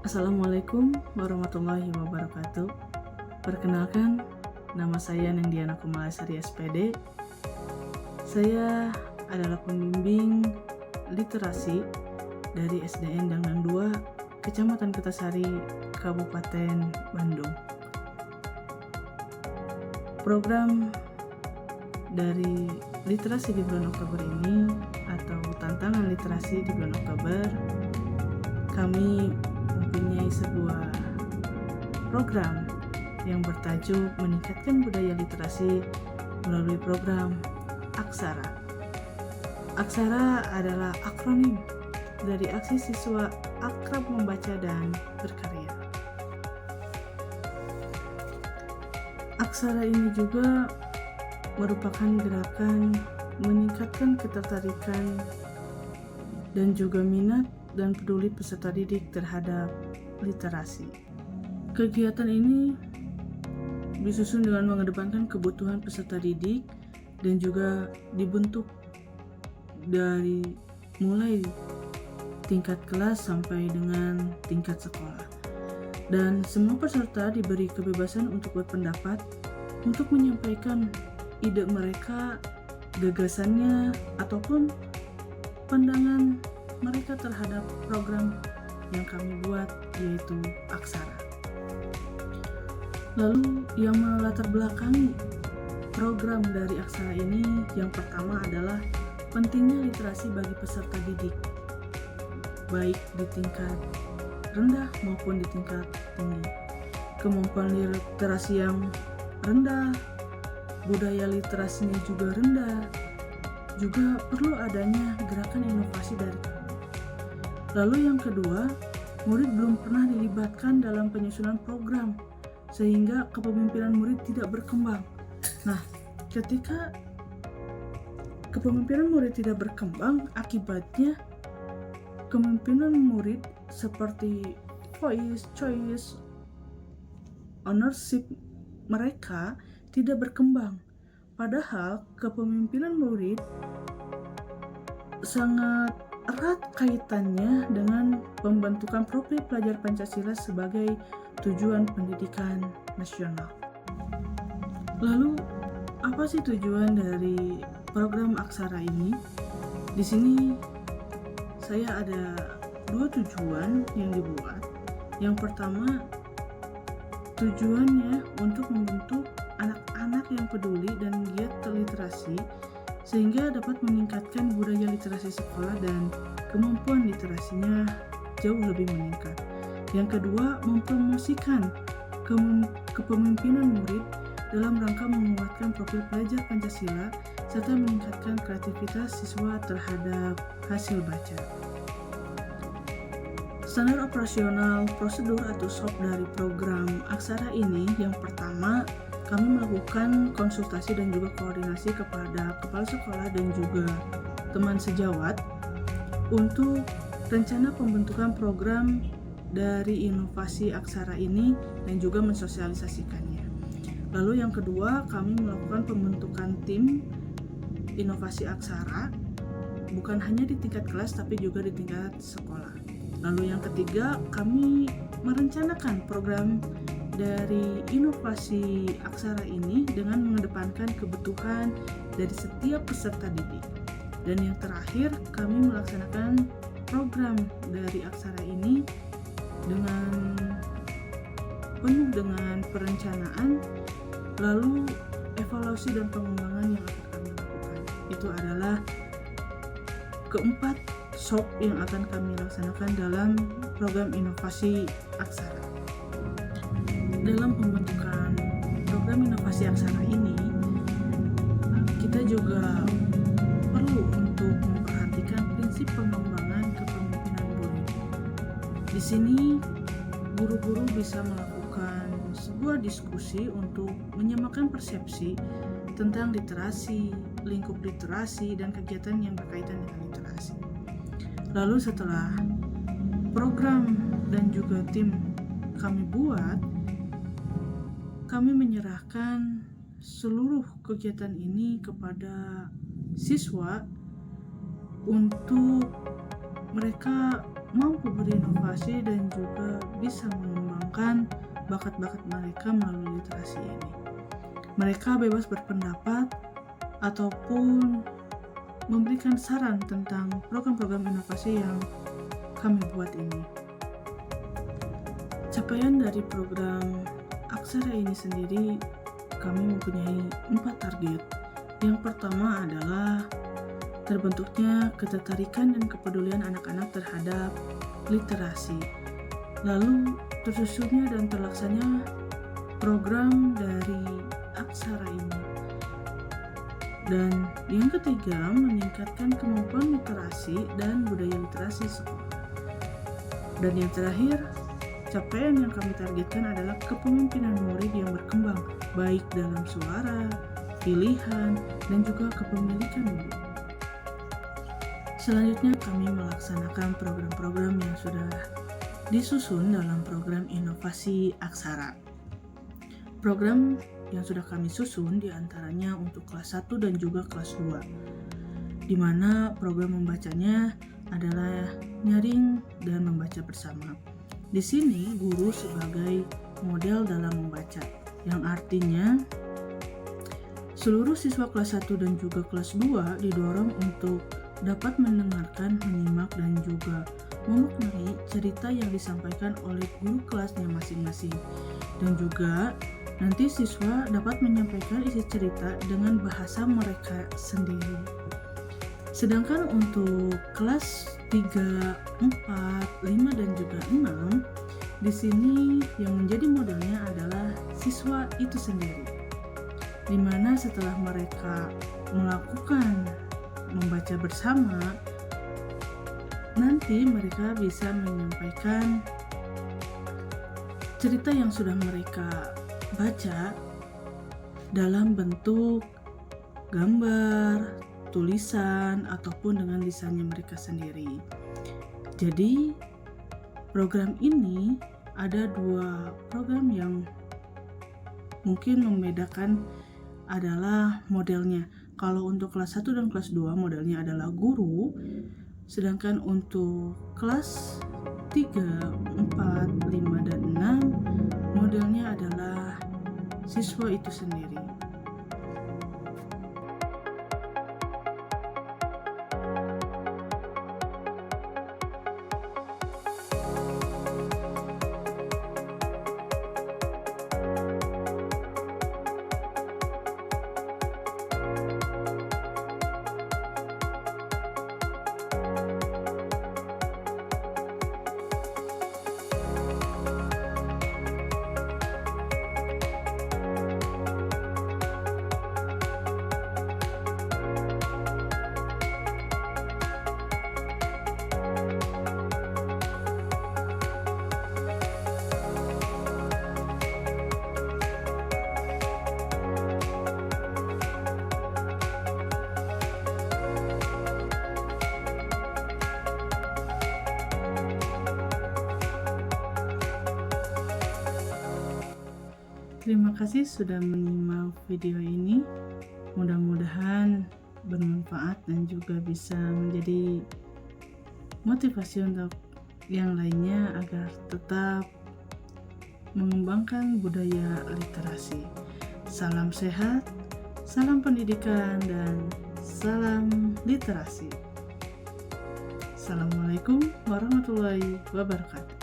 Assalamualaikum warahmatullahi wabarakatuh. Perkenalkan, nama saya Nengdiana Kumalasari SPD. Saya adalah pembimbing literasi dari SDN Dangdang 2, Kecamatan Kertasari, Kabupaten Bandung. Program dari literasi di bulan Oktober ini atau tantangan literasi di bulan Oktober, kami mempunyai sebuah program yang bertajuk meningkatkan budaya literasi melalui program Aksara. Aksara adalah akronim dari Aksi Siswa Akrab Membaca dan Berkarya. Aksara ini juga merupakan gerakan meningkatkan ketertarikan dan juga minat dan peduli peserta didik terhadap literasi. Kegiatan ini disusun dengan mengedepankan kebutuhan peserta didik dan juga dibentuk dari mulai tingkat kelas sampai dengan tingkat sekolah. Dan semua peserta diberi kebebasan untuk berpendapat, untuk menyampaikan ide mereka, gagasannya, ataupun pandangan mereka terhadap program yang kami buat, yaitu Aksara. Lalu yang melatar belakangi program dari Aksara ini, yang pertama adalah pentingnya literasi bagi peserta didik, baik di tingkat rendah maupun di tingkat tinggi. Kemampuan literasi yang rendah, budaya literasinya juga rendah, juga perlu adanya gerakan inovasi dari kami. Lalu yang kedua, murid belum pernah dilibatkan dalam penyusunan program, sehingga kepemimpinan murid tidak berkembang. Nah, ketika kepemimpinan murid tidak berkembang, akibatnya kepemimpinan murid seperti voice, choice, ownership mereka tidak berkembang. Padahal kepemimpinan murid sangat erat kaitannya dengan pembentukan profil pelajar Pancasila sebagai tujuan pendidikan nasional. Lalu, apa sih tujuan dari program Aksara ini? Di sini saya ada dua tujuan yang dibuat. Yang pertama, tujuannya untuk membentuk anak-anak yang peduli dan giat terliterasi sehingga dapat meningkatkan budaya literasi sekolah dan kemampuan literasinya jauh lebih meningkat. Yang kedua, mempromosikan kepemimpinan murid dalam rangka menguatkan profil pelajar Pancasila serta meningkatkan kreativitas siswa terhadap hasil baca. Standar operasional, prosedur atau SOP dari program Aksara ini, yang pertama, kami melakukan konsultasi dan juga koordinasi kepada kepala sekolah dan juga teman sejawat untuk rencana pembentukan program dari inovasi Aksara ini dan juga mensosialisasikannya. Lalu yang kedua, kami melakukan pembentukan tim inovasi Aksara bukan hanya di tingkat kelas tapi juga di tingkat sekolah. Lalu yang ketiga, kami merencanakan program dari inovasi Aksara ini dengan mengedepankan kebutuhan dari setiap peserta didik. Dan yang terakhir, kami melaksanakan program dari Aksara ini dengan penuh dengan perencanaan, lalu evaluasi dan pengembangan yang akan kami lakukan. Itu adalah keempat SOP yang akan kami laksanakan dalam program inovasi Aksara. Dalam pembentukan program inovasi Aksara ini, kita juga perlu untuk memperhatikan prinsip pengembangan kepemimpinan murid. Di sini, guru-guru bisa melakukan sebuah diskusi untuk menyamakan persepsi tentang literasi, lingkup literasi, dan kegiatan yang berkaitan dengan literasi. Lalu setelah program dan juga tim kami buat, kami menyerahkan seluruh kegiatan ini kepada siswa untuk mereka mampu berinovasi dan juga bisa mengembangkan bakat-bakat mereka melalui literasi ini. Mereka bebas berpendapat ataupun memberikan saran tentang program-program inovasi yang kami buat ini. Capaian dari program Aksara ini sendiri, kami mempunyai 4 target. Yang pertama adalah terbentuknya ketertarikan dan kepedulian anak-anak terhadap literasi. Lalu tersusunnya dan terlaksananya program dari Aksara ini. Dan yang ketiga, meningkatkan kemampuan literasi dan budaya literasi sekolah. Dan yang terakhir, capaian yang kami targetkan adalah kepemimpinan murid yang berkembang, baik dalam suara, pilihan, dan juga kepemilikan murid. Selanjutnya kami melaksanakan program-program yang sudah disusun dalam program inovasi Aksara. Program yang sudah kami susun diantaranya untuk kelas 1 dan juga kelas 2, di mana program membacanya adalah nyaring dan membaca bersama. Di sini guru sebagai model dalam membaca, yang artinya seluruh siswa kelas 1 dan juga kelas 2 didorong untuk dapat mendengarkan, menyimak, dan juga memaknai cerita yang disampaikan oleh guru kelasnya masing-masing. Dan juga nanti siswa dapat menyampaikan isi cerita dengan bahasa mereka sendiri. Sedangkan untuk kelas 3, 4, 5, dan juga 6, di sini yang menjadi modelnya adalah siswa itu sendiri. Di mana setelah mereka melakukan membaca bersama, nanti mereka bisa menyampaikan cerita yang sudah mereka baca dalam bentuk gambar, tulisan, ataupun dengan lisannya mereka sendiri. Jadi program ini ada 2 program yang mungkin membedakan adalah modelnya. Kalau untuk kelas 1 dan kelas 2 modelnya adalah guru, sedangkan untuk kelas 3, 4, 5, dan 6 modelnya adalah siswa itu sendiri. Terima kasih sudah menyimak video ini. Mudah-mudahan bermanfaat dan juga bisa menjadi motivasi untuk yang lainnya agar tetap mengembangkan budaya literasi. Salam sehat, salam pendidikan, dan salam literasi. Assalamualaikum warahmatullahi wabarakatuh.